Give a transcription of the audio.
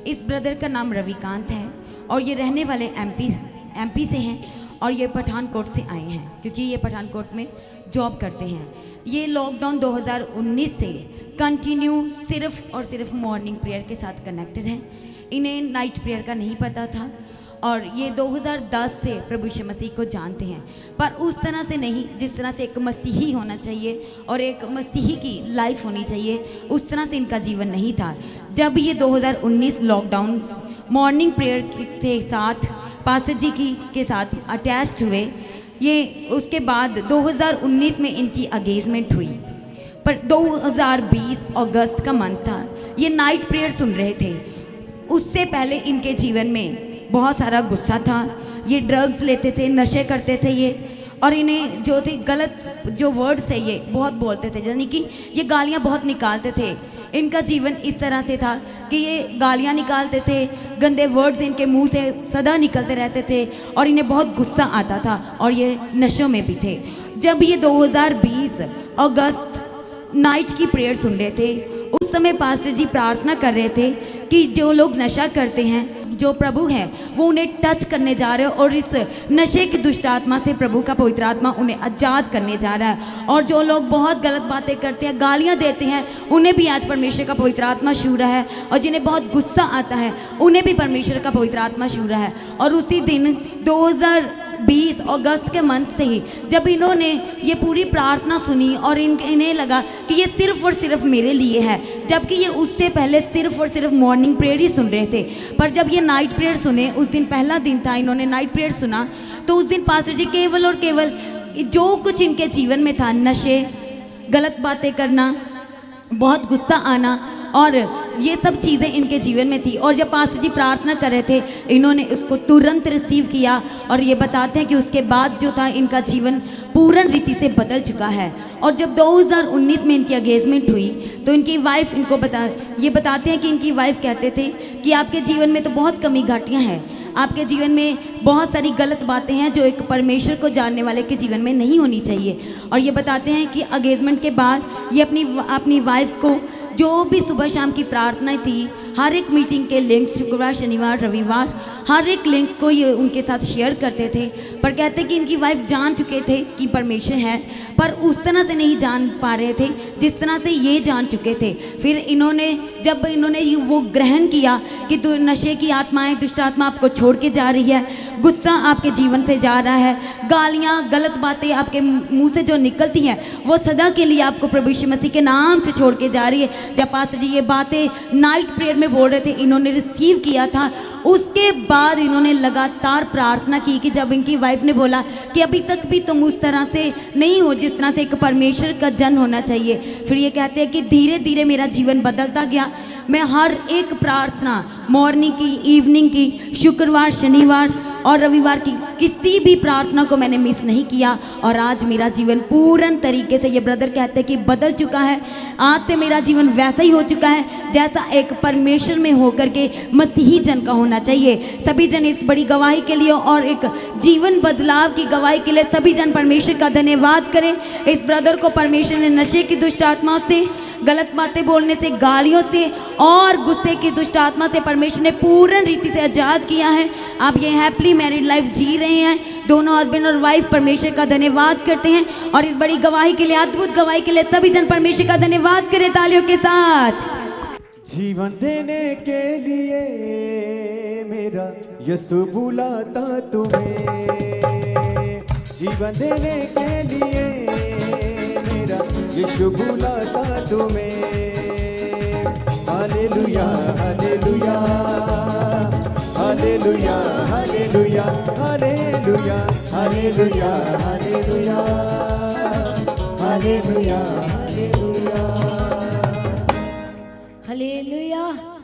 इस ब्रदर का नाम रविकांत है और ये रहने वाले एमपी से हैं और ये पठानकोट से आए हैं क्योंकि ये पठानकोट में जॉब करते हैं। ये लॉकडाउन 2019 से कंटिन्यू सिर्फ और सिर्फ मॉर्निंग प्रेयर के साथ कनेक्टेड हैं। इन्हें नाइट प्रेयर का नहीं पता था और ये 2010 से प्रभु यीशु मसीह को जानते हैं, पर उस तरह से नहीं जिस तरह से एक मसीही होना चाहिए और एक मसीही की लाइफ होनी चाहिए, उस तरह से इनका जीवन नहीं था। जब ये 2019 लॉकडाउन मॉर्निंग प्रेयर के साथ पास्टर जी के साथ अटैच्ड हुए, ये उसके बाद 2019 में इनकी एंगेजमेंट हुई। पर 2020 अगस्त का मंथ था, ये नाइट प्रेयर सुन रहे थे। उससे पहले इनके जीवन में बहुत सारा गुस्सा था, ये ड्रग्स लेते थे, नशे करते थे ये, और इन्हें जो थे गलत जो वर्ड्स थे ये बहुत बोलते थे, यानी कि ये गालियाँ बहुत निकालते थे। इनका जीवन इस तरह से था कि ये गालियाँ निकालते थे, गंदे वर्ड्स इनके मुंह से सदा निकलते रहते थे और इन्हें बहुत गुस्सा आता था और ये नशों में भी थे। जब ये 2020 अगस्त नाइट की प्रेयर सुन रहे थे, उस समय पास्टर जी प्रार्थना कर रहे थे कि जो लोग नशा करते हैं, जो प्रभु है वो उन्हें टच करने जा रहे हैं और इस नशे की दुष्ट आत्मा से प्रभु का पवित्र आत्मा उन्हें आजाद करने जा रहा है। और जो लोग बहुत गलत बातें करते हैं, गालियां देते हैं, उन्हें भी आज परमेश्वर का पवित्र आत्मा छू रहा है, और जिन्हें बहुत गुस्सा आता है उन्हें भी परमेश्वर का पवित्र आत्मा छू रहा है। और उसी दिन 2020 अगस्त के मंथ से ही जब इन्होंने ये पूरी प्रार्थना सुनी और इन्हें लगा कि ये सिर्फ और सिर्फ मेरे लिए है, जबकि ये उससे पहले सिर्फ और सिर्फ मॉर्निंग प्रेयर ही सुन रहे थे। पर जब ये नाइट प्रेयर सुने, उस दिन पहला दिन था, इन्होंने नाइट प्रेयर सुना, तो उस दिन पास्टर जी केवल और केवल जो कुछ इनके जीवन में था, नशे, गलत बातें करना, बहुत गुस्सा आना और ये सब चीज़ें इनके जीवन में थी। और जब पास्टर जी प्रार्थना कर रहे थे, इन्होंने उसको तुरंत रिसीव किया और ये बताते हैं कि उसके बाद जो था इनका जीवन पूर्ण रीति से बदल चुका है। और जब 2019 में इनकी एंगेजमेंट हुई तो इनकी वाइफ इनको ये बताते हैं कि इनकी वाइफ कहते थे कि आपके जीवन में तो बहुत कमी घाटियाँ हैं, आपके जीवन में बहुत सारी गलत बातें हैं जो एक परमेश्वर को जानने वाले के जीवन में नहीं होनी चाहिए। और ये बताते हैं कि एंगेजमेंट के बाद ये अपनी वाइफ को जो भी सुबह शाम की प्रार्थना थी, हर एक मीटिंग के लिंक शुक्रवार, शनिवार, रविवार, हर एक लिंक को ये उनके साथ शेयर करते थे। पर कहते कि इनकी वाइफ जान चुके थे कि परमेश्वर है, पर उस तरह से नहीं जान पा रहे थे जिस तरह से ये जान चुके थे। फिर जब इन्होंने वो ग्रहण किया कि नशे की आत्माएं, दुष्ट आत्मा आपको छोड़ के जा रही है, गुस्सा आपके जीवन से जा रहा है, गालियाँ, गलत बातें आपके मुंह से जो निकलती हैं वो सदा के लिए आपको प्रभु यीशु मसीह के नाम से छोड़ के जा रही है। जब पास्टर जी ये बातें नाइट प्रेयर में बोल रहे थे, इन्होंने रिसीव किया था। उसके बाद इन्होंने लगातार प्रार्थना की कि जब इनकी वाइफ ने बोला कि अभी तक भी तुम उस तरह से नहीं हो जिस तरह से एक परमेश्वर का जन होना चाहिए, फिर ये कहते हैं कि धीरे धीरे मेरा जीवन बदलता गया। मैं हर एक प्रार्थना, मॉर्निंग की, इवनिंग की, शुक्रवार, शनिवार और रविवार की, किसी भी प्रार्थना को मैंने मिस नहीं किया। और आज मेरा जीवन पूर्ण तरीके से, ये ब्रदर कहते हैं कि बदल चुका है। आज से मेरा जीवन वैसा ही हो चुका है जैसा एक परमेश्वर में होकर के मसीही जन का होना चाहिए। सभी जन इस बड़ी गवाही के लिए और एक जीवन बदलाव की गवाही के लिए सभी जन परमेश्वर का धन्यवाद करें। इस ब्रदर को परमेश्वर ने नशे की दुष्ट आत्मा से, गलत बातें बोलने से, गालियों से और गुस्से की दुष्ट आत्मा से परमेश्वर ने पूर्ण रीति से आजाद किया है। आप ये हैप्पी मैरिड लाइफ जी रहे हैं, दोनों हस्बैंड और वाइफ परमेश्वर का धन्यवाद करते हैं। और इस बड़ी गवाही के लिए, अद्भुत गवाही के लिए सभी जन परमेश्वर का धन्यवाद करें तालियों के साथ। जीवन देने के लिए मेरा यीशु बुलाता तुम्हें, जीवन देने के लिए मेरा यीशु बुलाता तुम्हें। Hallelujah, hallelujah, hallelujah, hallelujah, hallelujah, hallelujah, hallelujah, hallelujah, hallelujah, hallelujah.